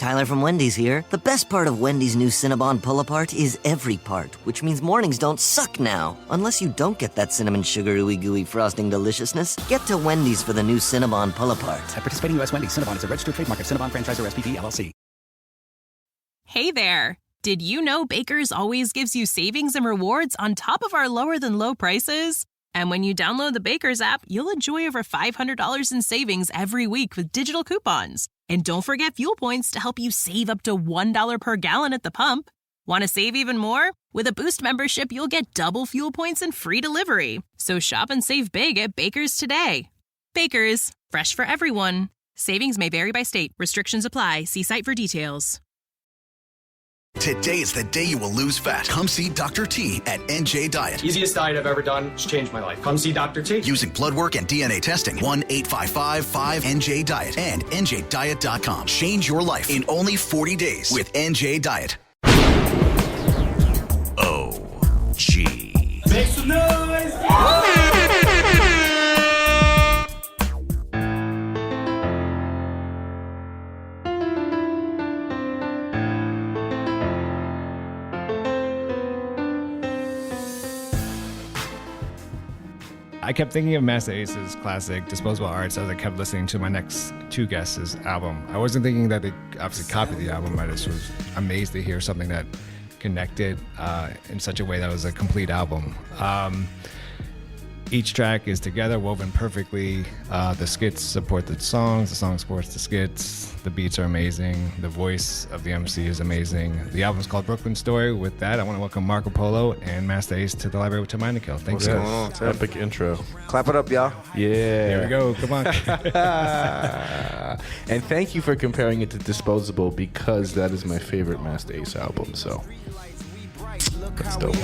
Tyler from Wendy's here. The best part of Wendy's new Cinnabon Pull-Apart is every part, which means mornings don't suck now. Unless you don't get that cinnamon sugar ooey gooey frosting deliciousness. Get to Wendy's for the new Cinnabon Pull-Apart. At participating U.S. Wendy's, Cinnabon is a registered trademark of Cinnabon Franchisor SPP, LLC. Hey there. Did you know Baker's always gives you savings and rewards on top of our lower-than-low prices? And when you download the Baker's app, you'll enjoy over $500 in savings every week with digital coupons. And don't forget fuel points to help you save up to $1 per gallon at the pump. Want to save even more? With a Boost membership, you'll get double fuel points and free delivery. So shop and save big at Baker's today. Baker's, fresh for everyone. Savings may vary by state. Restrictions apply. See site for details. Today is the day you will lose fat. Come see Dr. T at NJ Diet. Easiest diet I've ever done. It's changed my life. Come see Dr. T. Using blood work and DNA testing. 1-855-5NJ-DIET and NJDiet.com. Change your life in only 40 days with NJ Diet. OG. Make some noise! I kept thinking of Masta Ace's classic Disposable Arts as I kept listening to my next two guests' album. I wasn't thinking that they obviously copied the album. I just was amazed to hear something that connected in such a way that was a complete album. Each track is together, woven perfectly. The skits support the songs supports the skits. The beats are amazing. The voice of the MC is amazing. The album's called Breukelen Story. With that, I want to welcome Marco Polo and Masta Ace to the library with Tim Einenkel. Thanks, What's guys. going on, Tim? Epic intro. Clap it up, y'all. Yeah. Here we go. Come on. And thank you for comparing it to Disposable because that is my favorite Masta Ace album. So that's dope.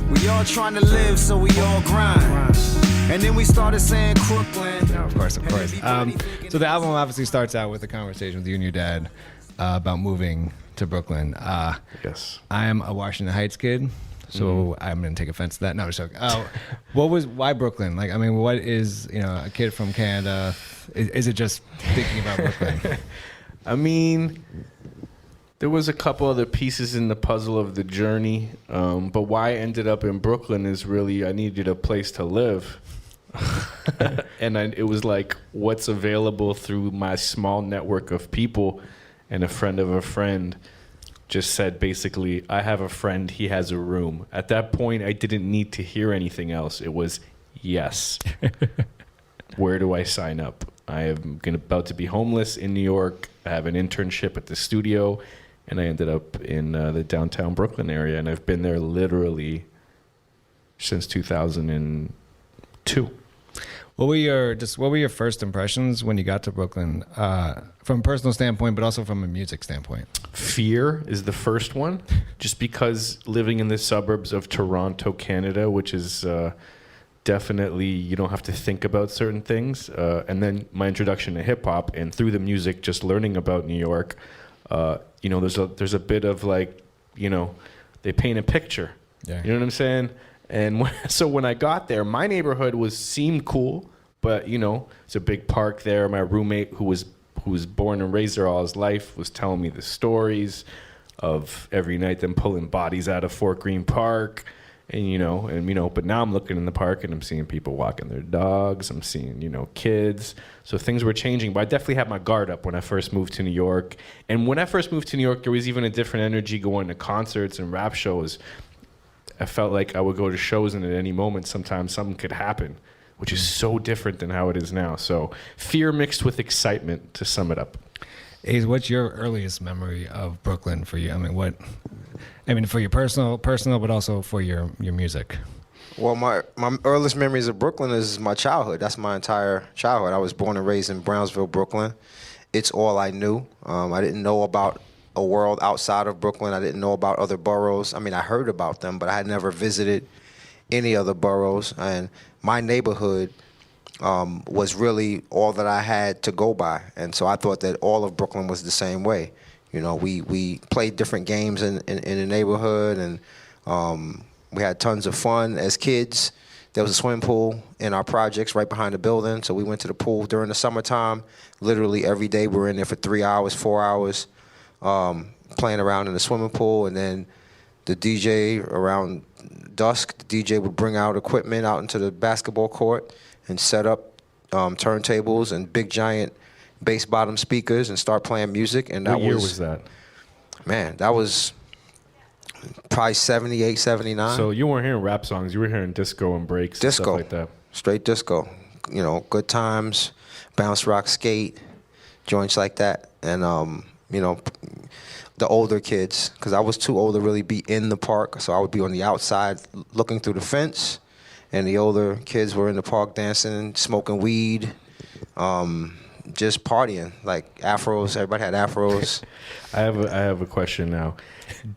We all trying to live, so we all grind. And then we started saying Crooklyn. No, of course. So the album obviously starts out with a conversation with you and your dad about moving to Brooklyn. Yes. I am a Washington Heights kid, so I'm going to take offense to that. No, just joking. Why Brooklyn? Like, I mean, what is, a kid from Canada? Is it just thinking about Brooklyn? I mean, there was a couple other pieces in the puzzle of the journey, but why I ended up in Brooklyn is really I needed a place to live. And it was like what's available through my small network of people, and a friend of a friend just said basically, I have a friend, he has a room. At that point, I didn't need to hear anything else. It was yes. Where do I sign up? I am about to be homeless in New York. I have an internship at the studio, and I ended up in the downtown Brooklyn area, and I've been there literally since 2002. What were your first impressions when you got to Brooklyn, from a personal standpoint, but also from a music standpoint? Fear is the first one, just because living in the suburbs of Toronto, Canada, which is definitely, you don't have to think about certain things. And then my introduction to hip hop, and through the music, just learning about New York, there's a bit of like, they paint a picture. Yeah. You know what I'm saying? And so when I got there, my neighborhood seemed cool, but it's a big park there. My roommate, who was born and raised there all his life, was telling me the stories of every night them pulling bodies out of Fort Greene Park, but now I'm looking in the park and I'm seeing people walking their dogs. I'm seeing kids. So things were changing, but I definitely had my guard up when I first moved to New York. And when I first moved to New York, there was even a different energy going to concerts and rap shows. I felt like I would go to shows, and at any moment, sometimes something could happen, which is so different than how it is now. So fear mixed with excitement, to sum it up. Ace, what's your earliest memory of Brooklyn for you? For your personal, but also for your music. Well, my earliest memories of Brooklyn is my childhood. That's my entire childhood. I was born and raised in Brownsville, Brooklyn. It's all I knew. I didn't know about a world outside of Brooklyn. I didn't know about other boroughs. I heard about them, but I had never visited any other boroughs. And my neighborhood was really all that I had to go by. And so I thought that all of Brooklyn was the same way. We played different games in the neighborhood, and we had tons of fun as kids. There was a swimming pool in our projects right behind the building, so we went to the pool during the summertime. Literally every day we were in there for 3 hours, 4 hours, playing around in the swimming pool. And then the DJ, around dusk, the DJ would bring out equipment out into the basketball court and set up turntables and big giant bass bottom speakers and start playing music. And What year was that? Man, that was probably 78, 79. So you weren't hearing rap songs. You were hearing disco and breaks and Disco. stuff like that. Straight disco. You know, Good Times, Bounce Rock Skate, joints like that. And, you know, the older kids, because I was too old to really be in the park, so I would be on the outside looking through the fence, and the older kids were in the park dancing, smoking weed, just partying, like afros. Everybody had afros. I have a question now.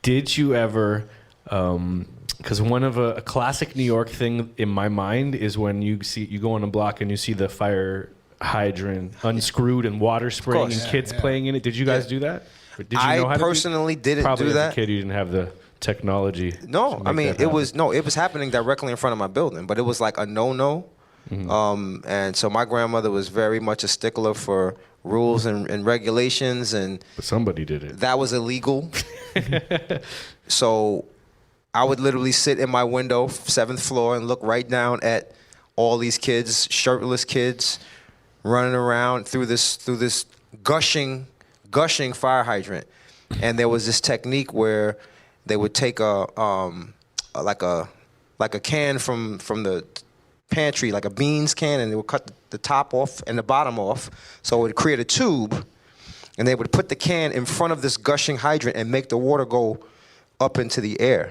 Did you ever, because one of a classic New York thing in my mind is when you go on a block and you see the fire hydrant unscrewed and water spraying and kids playing in it. Did you guys do that? Or did you know how I personally didn't Probably do as that. a kid, you didn't have the technology. No, I mean it was happening directly in front of my building, but it was like a no-no. And so my grandmother was very much a stickler for rules and regulations, and But somebody did it. that was illegal. So I would literally sit in my window, 7th floor, and look right down at all these kids, shirtless kids, running around through this gushing fire hydrant. And there was this technique where they would take a can from the pantry, like a beans can, and they would cut the top off and the bottom off, so it would create a tube, and they would put the can in front of this gushing hydrant and make the water go up into the air.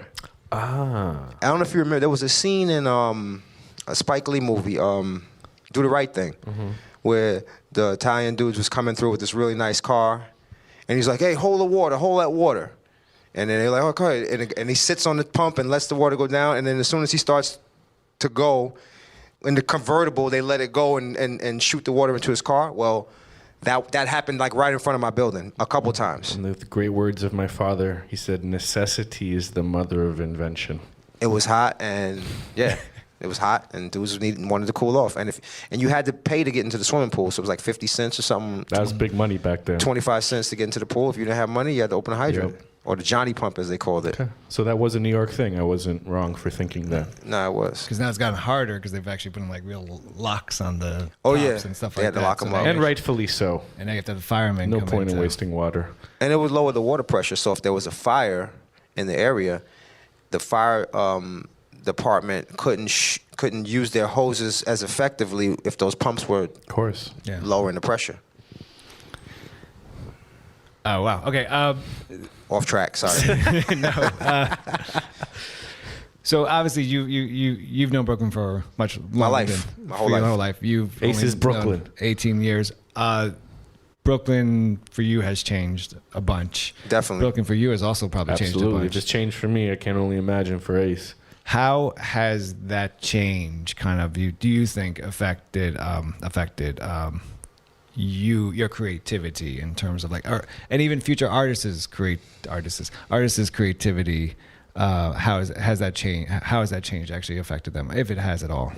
I don't know if you remember, there was a scene in a Spike Lee movie, Do the Right Thing, where the Italian dudes was coming through with this really nice car, and he's like, "Hey, hold that water." And then they're like, "Okay," and he sits on the pump and lets the water go down, and then as soon as he starts to go, in the convertible, they let it go and shoot the water into his car. Well, that happened like right in front of my building a couple times. And the great words of my father, he said, "Necessity is the mother of invention." It was hot, and yeah, it was hot, and dudes wanted to cool off. And you had to pay to get into the swimming pool, so it was like 50 cents or something. That was big money back then. 25 cents to get into the pool. If you didn't have money, you had to open a hydrant. Yep. Or the Johnny Pump, as they called it. Okay. So that was a New York thing. I wasn't wrong for thinking that. No, it was. Because now it's gotten harder because they've actually put in like real locks on the Oh, tops yeah. and stuff They like had to that. lock 'em now up. you And rightfully so. And now you have to have the firemen No come point in to- wasting water. And it would lower the water pressure, so if there was a fire in the area, the fire department couldn't use their hoses as effectively if those pumps were Of course. Yeah. lowering the pressure. Oh, wow. Okay. Off track, sorry. So obviously you've known Brooklyn for much longer My life. than My whole for your life. whole life. You've Ace only is Brooklyn. known 18 years. Brooklyn for you has changed a bunch. Definitely. Brooklyn for you has also probably changed a Absolutely. It bunch. just changed for me. I can only imagine for Ace. How has that change kind of do you think affected your creativity in terms of like, and even future artists' creativity? How has that change actually affected them, if it has at all?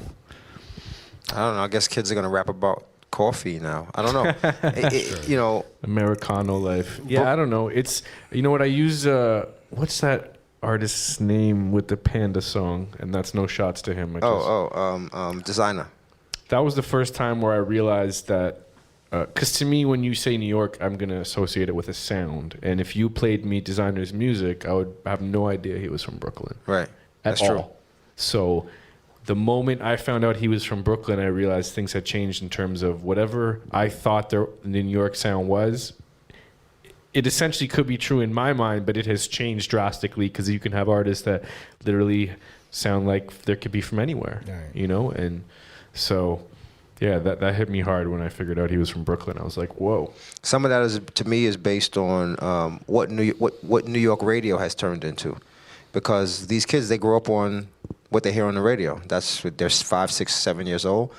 I don't know. I guess kids are going to rap about coffee now. I don't know. You know, Americano life. Yeah, I don't know. It's, you know what, I use, what's that artist's name with the Panda song? And that's no shots to him. Designer. That was the first time where I realized that, because to me, when you say New York, I'm going to associate it with a sound. And if you played me Designer's music, I would have no idea he was from Brooklyn. Right. That's true. So the moment I found out he was from Brooklyn, I realized things had changed in terms of whatever I thought the New York sound was. It essentially could be true in my mind, but it has changed drastically because you can have artists that literally sound like they could be from anywhere, Right. you know? And so, yeah, that hit me hard when I figured out he was from Brooklyn. I was like, whoa. Some of that is, to me, is based on what New York radio has turned into, because these kids, they grow up on what they hear on the radio. They're 5, 6, 7 years old.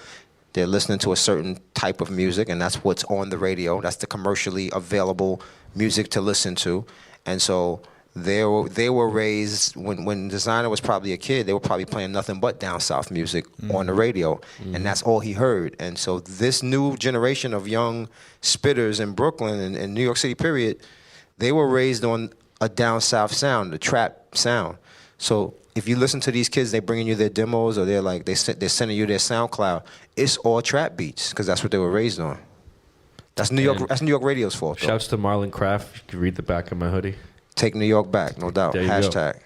They're listening to a certain type of music, and that's what's on the radio. That's the commercially available music to listen to. And so they were raised when Designer was probably a kid. They were probably playing nothing but down south music on the radio, and that's all he heard. And so this new generation of young spitters in Brooklyn and New York City, period, they were raised on a down south sound, the trap sound. So if you listen to these kids, they bringing you their demos, or they're sending you their SoundCloud. It's all trap beats because that's what they were raised on. That's New York. That's New York radio's fault. Though. Shouts to Marlon Craft. You can read the back of my hoodie. Take New York back, no doubt. Hashtag.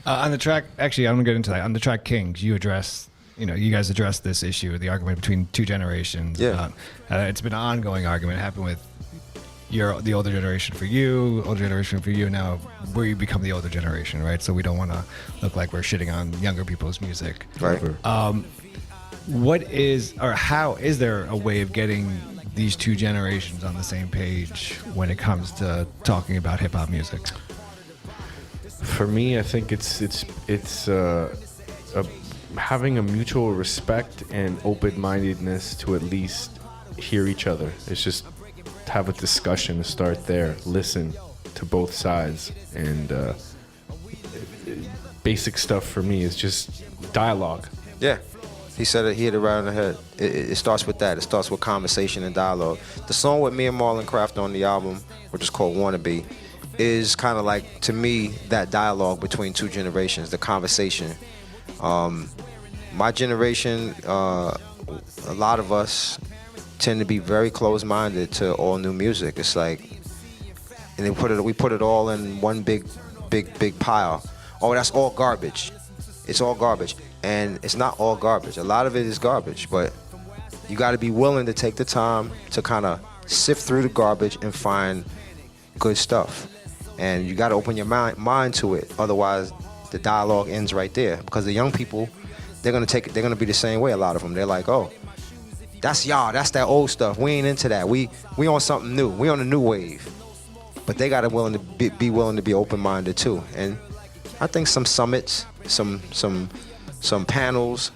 On the track, actually, I'm gonna get into that. On the track Kings, you guys addressed this issue, the argument between two generations. Yeah. It's been an ongoing argument. It happened with the older generation for you, older generation for you. Now we become the older generation, right? So we don't want to look like we're shitting on younger people's music. Right. How is there a way of getting these two generations on the same page when it comes to talking about hip hop music? For me, I think it's having a mutual respect and open-mindedness to at least hear each other. It's just have a discussion to start there. Listen to both sides, and basic stuff for me is just dialogue. Yeah. He said it, he hit it right on the head. It starts with that. It starts with conversation and dialogue. The song with me and Marlon Craft on the album, which is called Wannabe, is kind of like, to me, that dialogue between two generations, the conversation. My generation, a lot of us tend to be very close-minded to all new music. It's like, and we put it all in one big pile. Oh, that's all garbage. It's all garbage. And it's not all garbage. A lot of it is garbage, but you got to be willing to take the time to kind of sift through the garbage and find good stuff. And you got to open your mind to it. Otherwise, the dialogue ends right there. Because the young people, they're going to be the same way, a lot of them. They're like, oh, that's y'all. That's that old stuff. We ain't into that. We on something new. We on a new wave. But they got to be willing to be open-minded too. And I think some summits, some panels,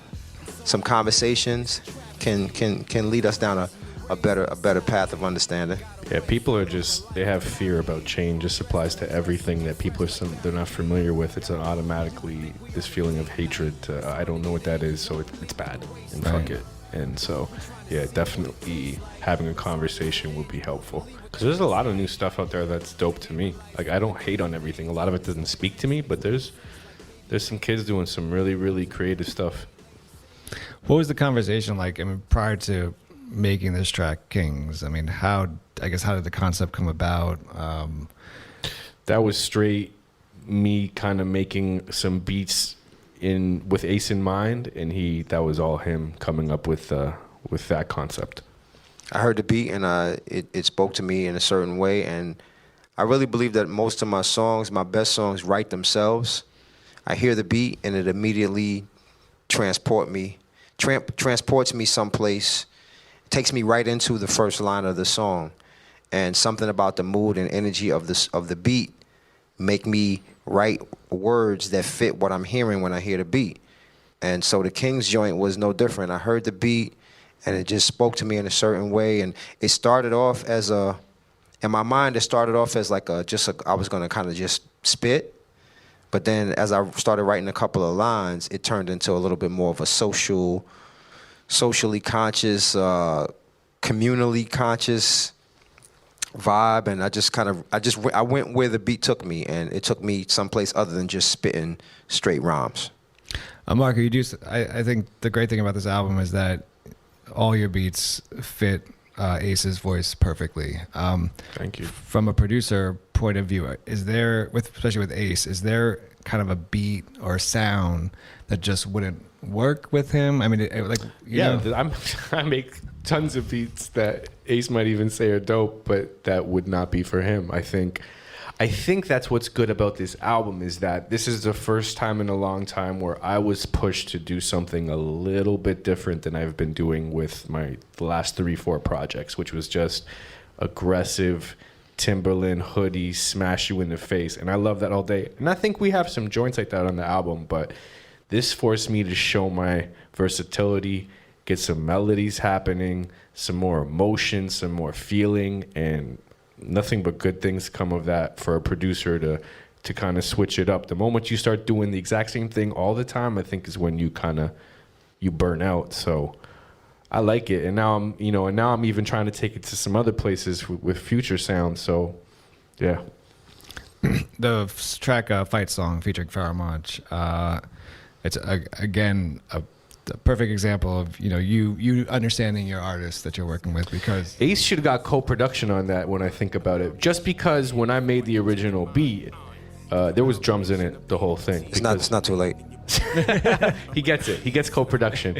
some conversations can lead us down a better path of understanding. Yeah, people are they have fear about change. This applies to everything that people they're not familiar with. It's automatically this feeling of hatred. I don't know what that is, so it's bad, and fuck it. And so, yeah, definitely having a conversation would be helpful. Because there's a lot of new stuff out there that's dope to me. Like, I don't hate on everything. A lot of it doesn't speak to me, but there's some kids doing some really, really creative stuff. What was the conversation like? I mean, prior to making this track, Kings, I mean, how did the concept come about? That was straight me kind of making some beats with Ace in mind, and that was all him coming up with that concept. I heard the beat, and it spoke to me in a certain way, and I really believe that most of my songs, my best songs, write themselves. I hear the beat, and it immediately transports me someplace, takes me right into the first line of the song, and something about the mood and energy of the beat make me write words that fit what I'm hearing when I hear the beat. And so the Kings joint was no different. I heard the beat, and it just spoke to me in a certain way, and it started off as in my mind, it started off as I was gonna kind of just spit. But then as I started writing a couple of lines, it turned into a little bit more of a socially conscious, communally conscious vibe. And I went where the beat took me, and it took me someplace other than just spitting straight rhymes. Marco, I think the great thing about this album is that all your beats fit Ace's voice perfectly. Thank you. From a producer point of view, especially with Ace, is there kind of a beat or sound that just wouldn't work with him? I mean, I make tons of beats that Ace might even say are dope, but that would not be for him. I think that's what's good about this album, is that this is the first time in a long time where I was pushed to do something a little bit different than I've been doing with the last 3-4 projects, which was just aggressive Timberland hoodie, smash you in the face. And I love that all day. And I think we have some joints like that on the album, but this forced me to show my versatility, get some melodies happening, some more emotion, some more feeling, and nothing but good things come of that for a producer to kind of switch it up. The moment you start doing the exact same thing all the time, I think is when you burn out. So I like it, and now I'm even trying to take it to some other places with future sounds. So yeah. The track Fight Song featuring Pharoahe Monch, it's again a perfect example of you understanding your artist that you're working with, because Ace should have got co-production on that when I think about it. Just because when I made the original beat, there was drums in it, the whole thing. It's not too late. He gets it. He gets co-production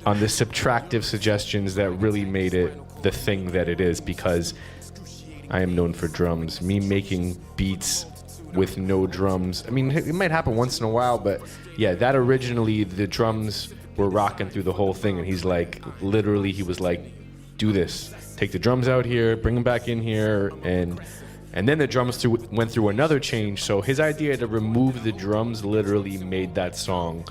on the subtractive suggestions that really made it the thing that it is, because I am known for drums. Me making beats with no drums. I mean, it might happen once in a while, but yeah, that originally the drums were rocking through the whole thing, and he's like, literally, he was like, do this. Take the drums out here, bring them back in here, and then the drums went through another change. So his idea to remove the drums literally made that song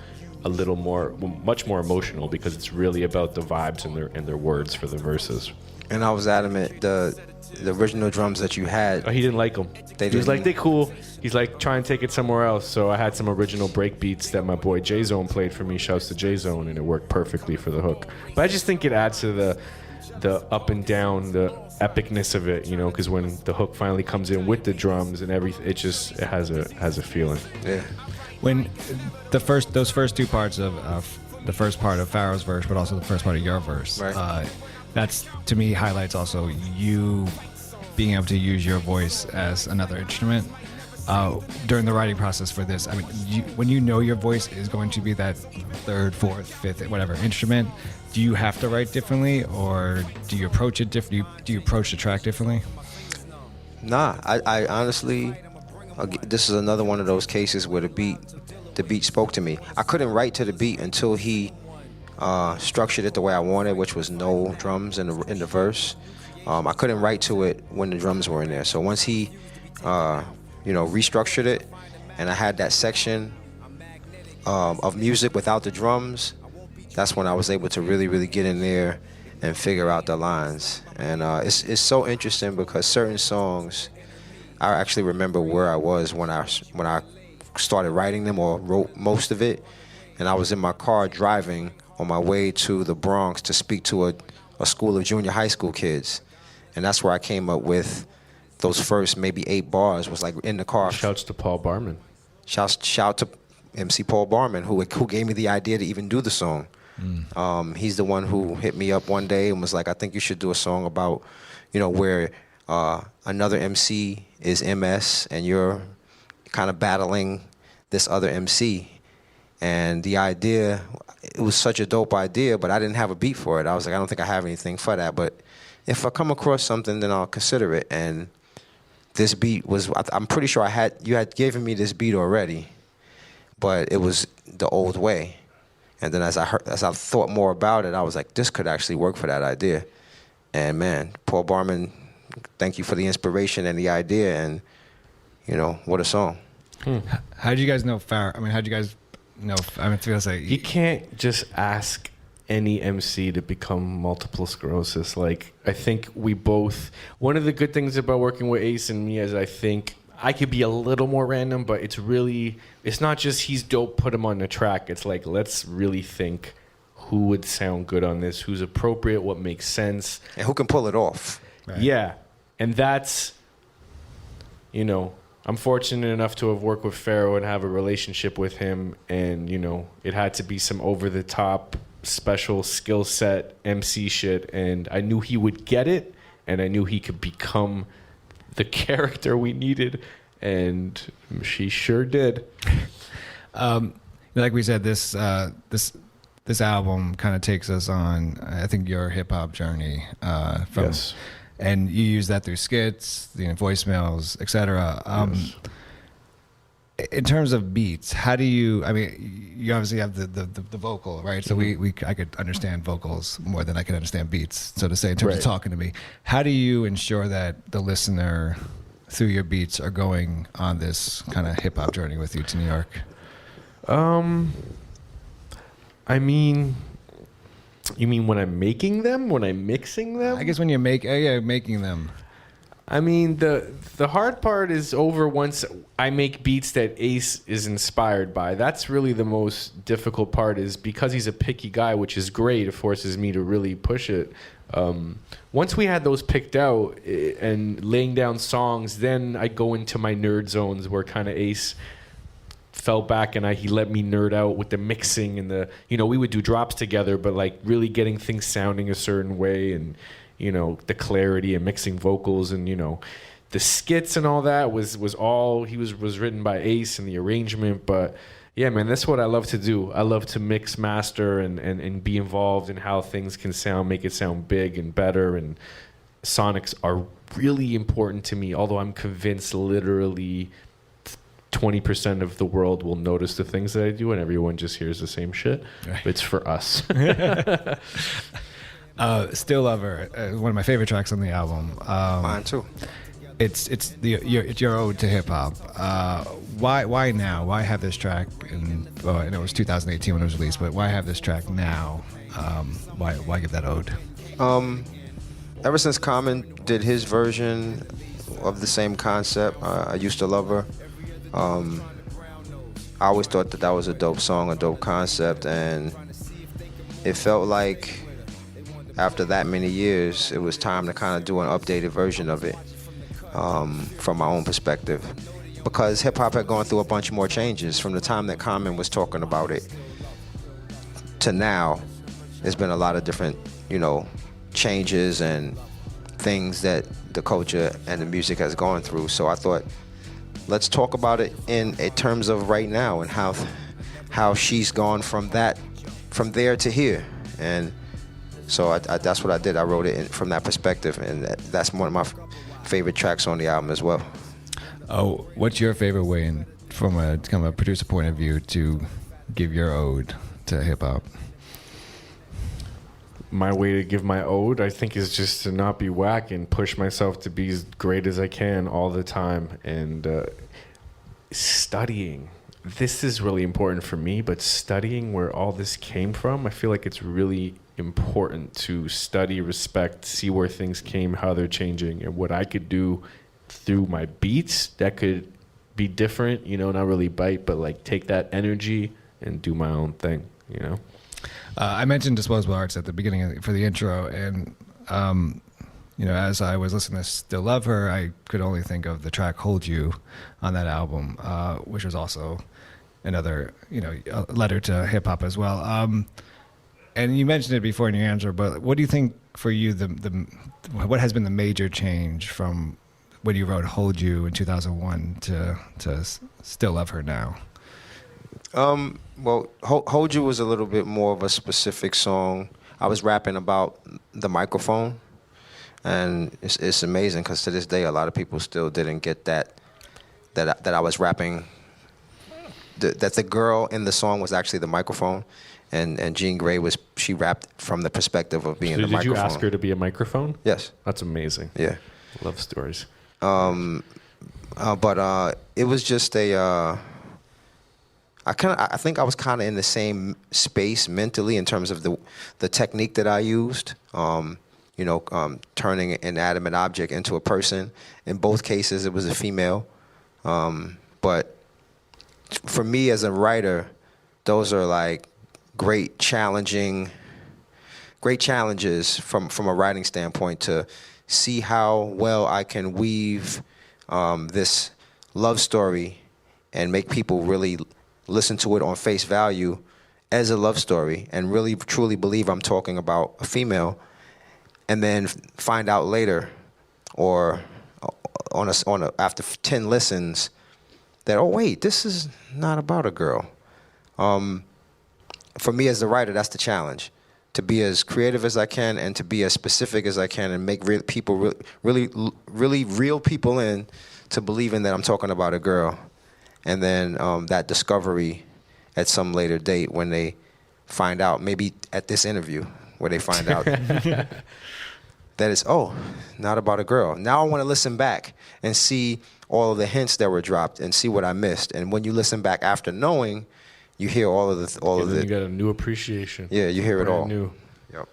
much more emotional, because it's really about the vibes and their words for the verses. And I was adamant, the original drums that you had. Oh, he didn't like them. He was like, they cool. He's like, try and take it somewhere else. So I had some original break beats that my boy J-Zone played for me. Shouts to J-Zone, and it worked perfectly for the hook. But I just think it adds to the up and down, the epicness of it, because when the hook finally comes in with the drums and everything, it has a feeling. Yeah. When those first two parts of the first part of Pharoah's verse, but also the first part of your verse, right. That's, to me, highlights also you being able to use your voice as another instrument. During the writing process for this, I mean, when you know your voice is going to be that third, fourth, fifth, whatever instrument, do you have to write differently, or do you approach it differently? Do you approach the track differently? Nah, I honestly, this is another one of those cases where the beat spoke to me. I couldn't write to the beat until he structured it the way I wanted, which was no drums in the verse. I couldn't write to it when the drums were in there. So once he, restructured it, and I had that section of music without the drums, that's when I was able to really, really get in there and figure out the lines. And it's so interesting, because certain songs, I actually remember where I was when I started writing them, or wrote most of it, and I was in my car driving on my way to the Bronx to speak to a school of junior high school kids, and that's where I came up with those first maybe 8 bars. Was like in the car. Shouts to Paul Barman. Shout to MC Paul Barman, who gave me the idea to even do the song. He's the one who hit me up one day and was like, I think you should do a song about, where another MC is MS and you're kind of battling this other MC. And the idea, it was such a dope idea, but I didn't have a beat for it. I was like, I don't think I have anything for that, but if I come across something, then I'll consider it. And this beat was, I'm pretty sure you had given me this beat already, but it was the old way. And then as I thought more about it, I was like, this could actually work for that idea. And man, Paul Barman, thank you for the inspiration and the idea, and what a song. How did you guys know Pharoahe? I mean, how did you guys know? I mean, to say you can't just ask any MC to become multiple sclerosis. Like, I think we both, one of the good things about working with Ace and me is I think I could be a little more random, but it's not just he's dope, put him on the track. It's like, let's really think who would sound good on this, who's appropriate, what makes sense. And who can pull it off. Right. Yeah. And that's, I'm fortunate enough to have worked with Pharoahe and have a relationship with him. And, it had to be some over-the-top, special skill set MC shit. And I knew he would get it, and I knew he could become the character we needed, and she sure did. Like we said, this album kind of takes us on, I think, your hip hop journey. Yes. And you use that through skits, voicemails, etc. Yes. In terms of beats, how do you? I mean, you obviously have the vocal, right? So I could understand vocals more than I could understand beats. So to say, in terms of talking to me, how do you ensure that the listener, through your beats, are going on this kind of hip hop journey with you to New York? I mean, you mean when I'm making them? When I'm mixing them? I guess when you're making them. I mean, the hard part is over once I make beats that Ace is inspired by. That's really the most difficult part, is because he's a picky guy, which is great. It forces me to really push it. Once we had those picked out and laying down songs, then I go into my nerd zones where kind of Ace fell back and he let me nerd out with the mixing and we would do drops together, but like really getting things sounding a certain way and the clarity and mixing vocals and the skits and all that was all was written by Ace and the arrangement. But yeah, man, that's what I love to do. I love to mix, master, and be involved in how things can sound, make it sound big and better. And sonics are really important to me, although I'm convinced literally 20% of the world will notice the things that I do and everyone just hears the same shit. Right. It's for us. Still Lover, one of my favorite tracks on the album. Mine too. It's your ode to hip hop. Why now? Why have this track? I know it was 2018 when it was released, but why have this track now? Why give that ode? Ever since Common did his version of the same concept, I used to love her. I always thought that was a dope song, a dope concept, and it felt like after that many years, it was time to kind of do an updated version of it from my own perspective. Because hip-hop had gone through a bunch more changes from the time that Common was talking about it to now. There's been a lot of different, changes and things that the culture and the music has gone through. So I thought, let's talk about it in terms of right now and how she's gone from there to here. And so that's what I did. I wrote it from that perspective, and that's one of my favorite tracks on the album as well. Oh, what's your favorite way, from a kind of a producer point of view, to give your ode to hip hop? My way to give my ode, I think, is just to not be whack and push myself to be as great as I can all the time. And studying. This is really important for me, but studying where all this came from, I feel like it's really important to study, respect, see where things came, how they're changing, and what I could do through my beats that could be different, not really bite, but like take that energy and do my own thing, I mentioned Disposable Arts at the beginning for the intro, and as I was listening to Still Love Her, I could only think of the track Hold You on that album, which was also another, a letter to hip hop as well. And you mentioned it before in your answer, but what do you think for you, what has been the major change from when you wrote Hold You in 2001 to Still Love Her now? Well, Hold You was a little bit more of a specific song. I was rapping about the microphone, and it's amazing because to this day, a lot of people still didn't get that I was rapping, that the girl in the song was actually the microphone, and Jean Grey she rapped from the perspective of being the microphone. Did you ask her to be a microphone? Yes. That's amazing. Yeah. Love stories. But it was just I think I was kind of in the same space mentally in terms of the technique that I used. Turning an inanimate object into a person. In both cases, it was a female. But for me as a writer, those are like great challenges from a writing standpoint, to see how well I can weave this love story and make people really listen to it on face value as a love story and really truly believe I'm talking about a female, and then find out later or after 10 listens that, oh wait, this is not about a girl. For me as the writer, that's the challenge, to be as creative as I can and to be as specific as I can and make people really reel people in to believing that I'm talking about a girl. And then that discovery at some later date when they find out, maybe at this interview, where they find out that it's, not about a girl. Now I want to listen back and see all of the hints that were dropped and see what I missed. And when you listen back after knowing, you hear all of the. You got a new appreciation. Yeah, you hear it all. New. Yep.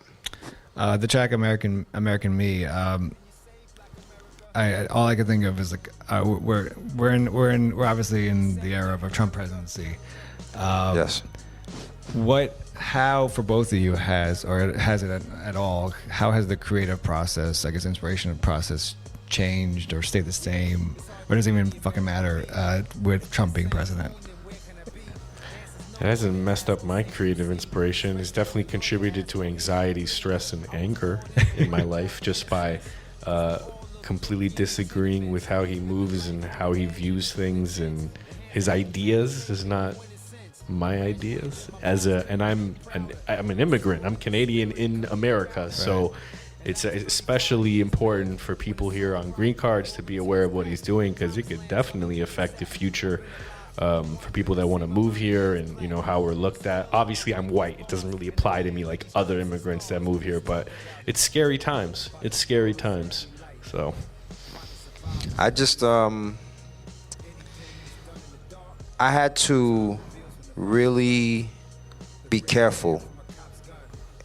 The track American Me. all I can think of is like we're obviously in the era of a Trump presidency. Yes. How for both of you has it at all? How has the creative process, I guess, inspiration process changed or stayed the same, or does it even fucking matter with Trump being president? It hasn't messed up my creative inspiration. It's definitely contributed to anxiety, stress, and anger in my life just by completely disagreeing with how he moves and how he views things, and his ideas is not my ideas. And I'm an immigrant. I'm Canadian in America, right. So it's especially important for people here on green cards to be aware of what he's doing, because it could definitely affect the future. For people that want to move here, and how we're looked at. Obviously, I'm white. It doesn't really apply to me like other immigrants that move here, but it's scary times. So I just I had to really be careful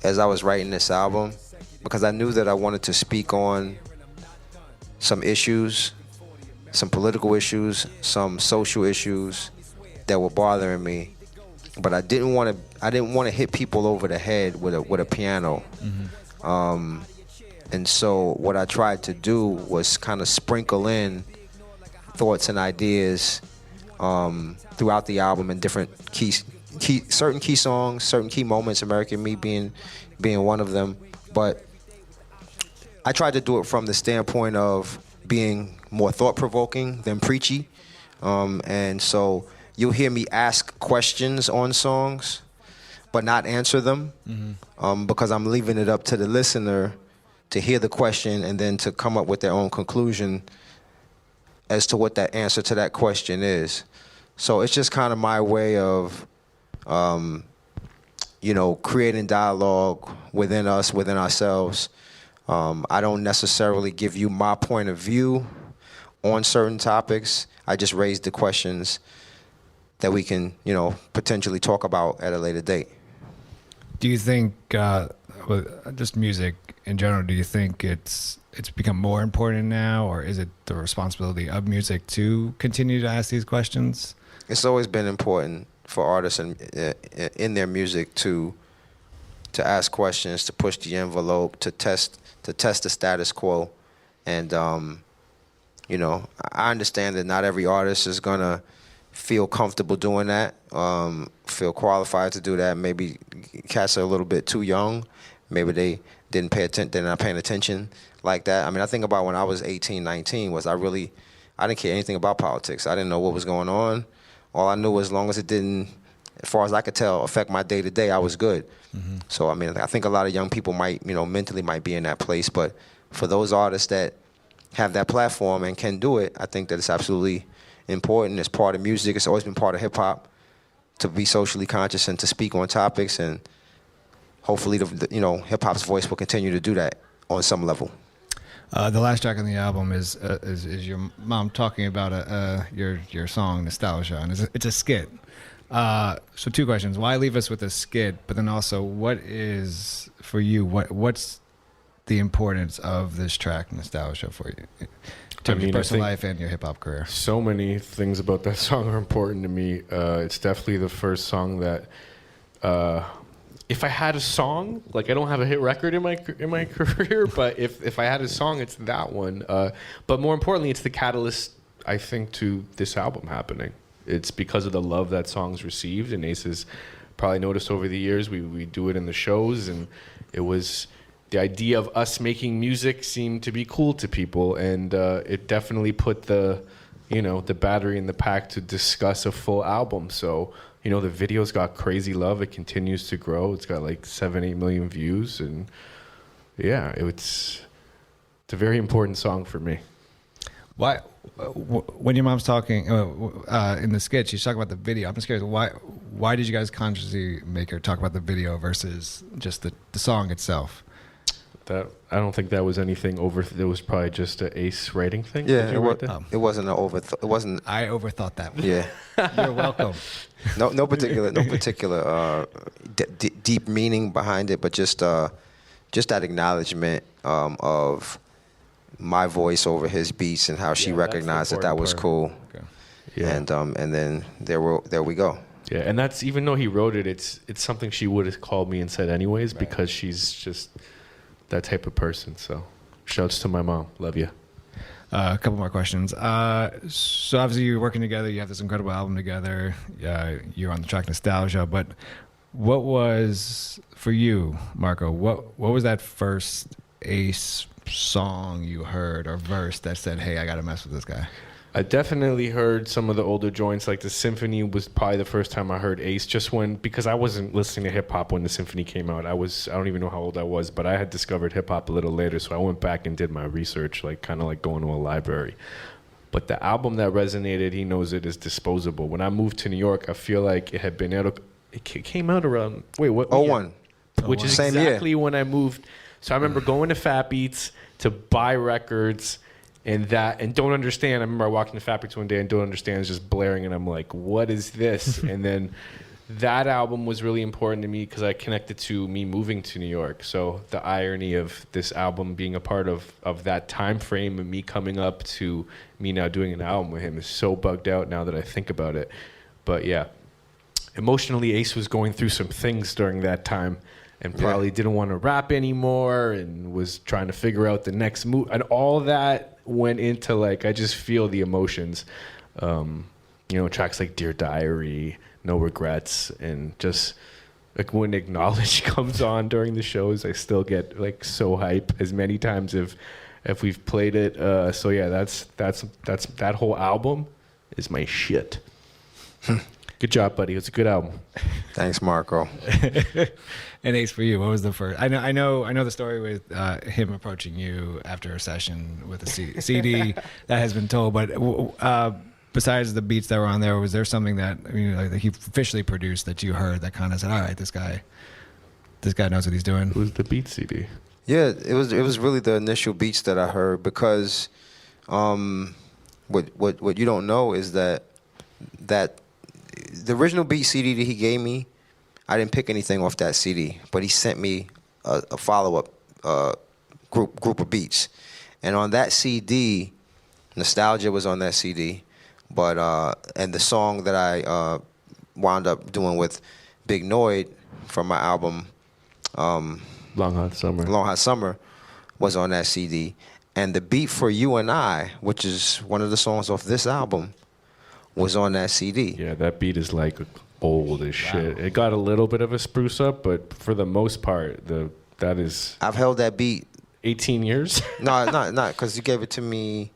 as I was writing this album, because I knew that I wanted to speak on some issues, some political issues, some social issues that were bothering me, but I didn't want to hit people over the head with a piano. Mm-hmm. And so what I tried to do was kind of sprinkle in thoughts and ideas throughout the album in different certain key songs, certain key moments. American Me being one of them, but I tried to do it from the standpoint of being more thought-provoking than preachy. And so you'll hear me ask questions on songs, but not answer them, because I'm leaving it up to the listener to hear the question and then to come up with their own conclusion as to what that answer to that question is. So it's just kind of my way of, creating dialogue within us, within ourselves. I don't necessarily give you my point of view on certain topics. I just raise the questions that we can, potentially talk about at a later date. Do you think, just music in general, do you think it's become more important now, or is it the responsibility of music to continue to ask these questions? It's always been important for artists in their music to ask questions, to push the envelope, to test the status quo. And, I understand that not every artist is going to feel comfortable doing that, feel qualified to do that. Maybe cats are a little bit too young. Maybe they didn't pay attention, they're not paying attention like that. I mean, I think about when I was 18, 19, I didn't care anything about politics. I didn't know what was going on. All I knew was as long as it didn't, as far as I could tell, affect my day-to-day, I was good. Mm-hmm. So, I mean, I think a lot of young people might, mentally might be in that place. But for those artists that have that platform and can do it, I think that it's absolutely important. It's part of music. It's always been part of hip-hop to be socially conscious and to speak on topics. And hopefully, hip-hop's voice will continue to do that on some level. The last track on the album is your mom talking about your song Nostalgia, and it's a skit. So two questions: why leave us with a skit? But then also, what is for you? What's the importance of this track Nostalgia for you? To your personal life and your hip hop career. So many things about that song are important to me. It's definitely the first song that. If I had a song, like I don't have a hit record in my career, but if I had a song, it's that one. But more importantly, it's the catalyst, I think, to this album happening. It's because of the love that song's received, and Ace has probably noticed over the years, we do it in the shows, and it was the idea of us making music seemed to be cool to people, and it definitely put the battery in the pack to discuss a full album. So. The video's got crazy love. It continues to grow. It's got like 7-8 million views. And yeah, it's a very important song for me. Why, when your mom's talking in the skit, she's talking about the video. I'm just curious, why did you guys consciously make her talk about the video versus just the song itself? I don't think that was anything it was probably just an Ace writing thing. Yeah, it wasn't an overthought. It wasn't. I overthought that one. Yeah, you're welcome. No particular deep meaning behind it, but just that acknowledgement of my voice over his beats and how she recognized that was cool. Okay. Yeah. And then there we go. Yeah, and that's, even though he wrote it, it's something she would have called me and said anyways, because she's just that type of person. So shouts to my mom. Love you. A couple more questions. So obviously you're working together. You have this incredible album together. You're on the track Nostalgia. But what was, for you, Marco, what was that first Ace song you heard or verse that said, hey, I got to mess with this guy? I definitely heard some of the older joints, like the Symphony was probably the first time I heard Ace, because I wasn't listening to hip hop when the Symphony came out. I don't even know how old I was, but I had discovered hip hop a little later, so I went back and did my research, like kind of like going to a library. But the album that resonated, He Knows It, is Disposable. When I moved to New York, I feel like it had been out. It came out around 01, which is same exactly year. when I moved. So I remember going to Fat Beats to buy records. And Don't Understand. I remember I walked into Fat Beats one day and Don't Understand is just blaring, and I'm like, what is this? And then that album was really important to me because I connected to me moving to New York. So the irony of this album being a part of that time frame and me coming up to me now doing an album with him is so bugged out now that I think about it. But yeah, emotionally, Ace was going through some things during that time. And probably didn't want to rap anymore and was trying to figure out the next move. And all that went into, like, I just feel the emotions. Tracks like Dear Diary, No Regrets, and just like when Acknowledge comes on during the shows, I still get like so hype as many times if we've played it. So yeah, that's that whole album is my shit. Good job, buddy. It's a good album. Thanks, Marco. And Ace, for you, what was the first? I know the story with him approaching you after a session with a CD that has been told. But besides the beats that were on there, was there something that like he officially produced that you heard that kind of said, "All right, this guy knows what he's doing"? It was the beat CD. Yeah, it was really the initial beats that I heard, because what you don't know is that the original beat CD that he gave me, I didn't pick anything off that CD, but he sent me a follow-up group of beats. And on that CD, Nostalgia was on that CD, but and the song that I wound up doing with Big Noid from my album Long Hot Summer was on that CD. And the beat for You and I, which is one of the songs off this album, was on that CD. Yeah, that beat is like old as shit. It got a little bit of a spruce up, but for the most part, that is. I've held that beat 18 years. No, not because you gave it to me.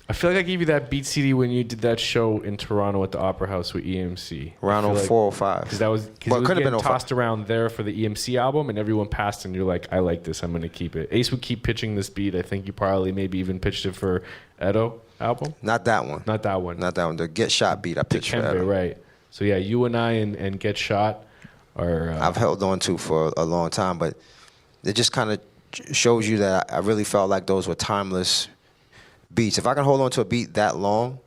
I feel like I gave you that beat CD when you did that show in Toronto at the Opera House with EMC. Around 04 or 05. Because it was getting tossed around there for the EMC album, and everyone passed, and you're like, I like this, I'm going to keep it. Ace would keep pitching this beat. I think you probably maybe even pitched it for Edo album. Not that one. The Get Shot beat I pitched for Edo. Right. So yeah, You and I and Get Shot are... I've held on to for a long time, but it just kind of shows you that I really felt like those were timeless beats. If I can hold on to a beat that long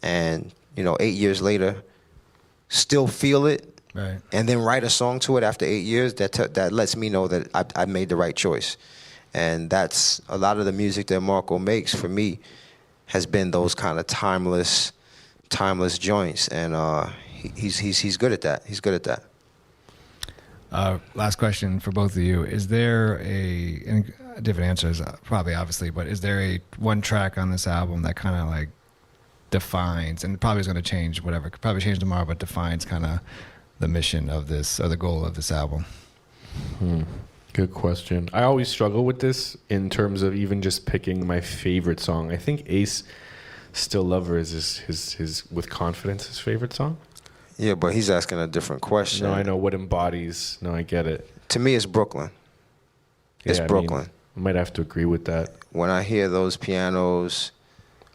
and, 8 years later, still feel it, right, and then write a song to it after 8 years, that lets me know that I made the right choice. And that's a lot of the music that Marco makes for me has been those kind of timeless joints. And he's good at that. He's good at that. Last question for both of you. Is there and different answers, probably obviously, but is there one track on this album that kind of like defines, and probably is going to change, whatever, could probably change tomorrow, but defines kind of the mission of this, or the goal of this album? Good question. I always struggle with this in terms of even just picking my favorite song. I think Ace Still Lover is his with confidence his favorite song. Yeah, but he's asking a different question. No, I know what embodies. No, I get it. To me, it's Brooklyn. It's Brooklyn. I might have to agree with that. When I hear those pianos,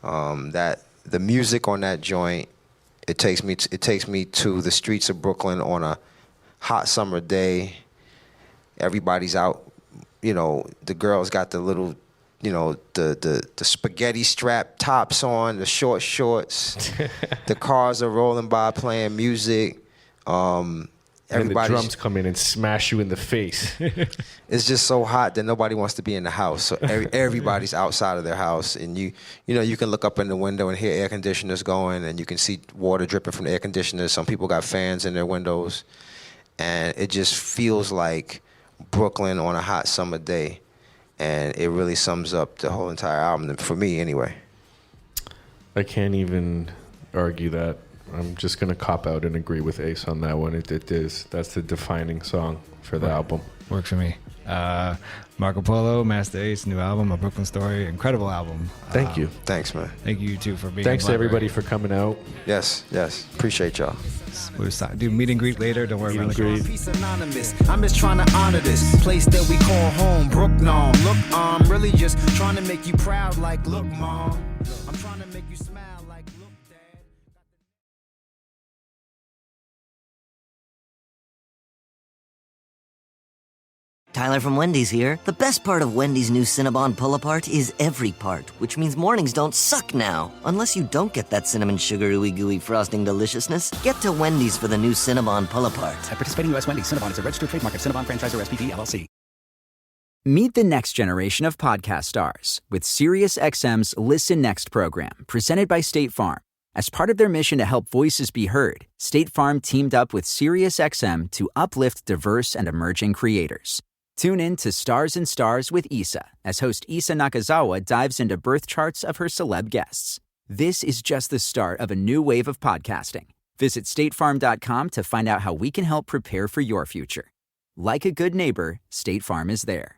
that the music on that joint, it takes me to the streets of Brooklyn on a hot summer day. Everybody's out, the girls got the little, the spaghetti strap tops on, the short shorts. The cars are rolling by playing music. And the drums come in and smash you in the face. It's just so hot that nobody wants to be in the house. So everybody's outside of their house, and you can look up in the window and hear air conditioners going, and you can see water dripping from the air conditioners. Some people got fans in their windows, and it just feels like Brooklyn on a hot summer day, and it really sums up the whole entire album for me, anyway. I can't even argue that. I'm just going to cop out and agree with Ace on that one. It is. That's the defining song for the album. Works for me. Marco Polo, Masta Ace, new album, A Breukelen Story. Incredible album. Thank you. Thanks, man. Thank you, too, for being Thanks to everybody for coming out. Yes. Appreciate y'all. We'll do meet and greet later. Don't worry about it. Peace anonymous. I'm just trying to honor this place that we call home. Brooknom. Look, I'm really just trying to make you proud like, look, Mom. I'm trying to make you smile like, look, Dad. Tyler from Wendy's here. The best part of Wendy's new Cinnabon Pull-Apart is every part, which means mornings don't suck now. Unless you don't get that cinnamon sugar ooey gooey frosting deliciousness. Get to Wendy's for the new Cinnabon Pull-Apart. At participating U.S. Wendy's, Cinnabon is a registered trademark of Cinnabon Franchisor SPP, LLC. Meet the next generation of podcast stars with SiriusXM's Listen Next program, presented by State Farm. As part of their mission to help voices be heard, State Farm teamed up with SiriusXM to uplift diverse and emerging creators. Tune in to Stars and Stars with Issa, as host Issa Nakazawa dives into birth charts of her celeb guests. This is just the start of a new wave of podcasting. Visit statefarm.com to find out how we can help prepare for your future. Like a good neighbor, State Farm is there.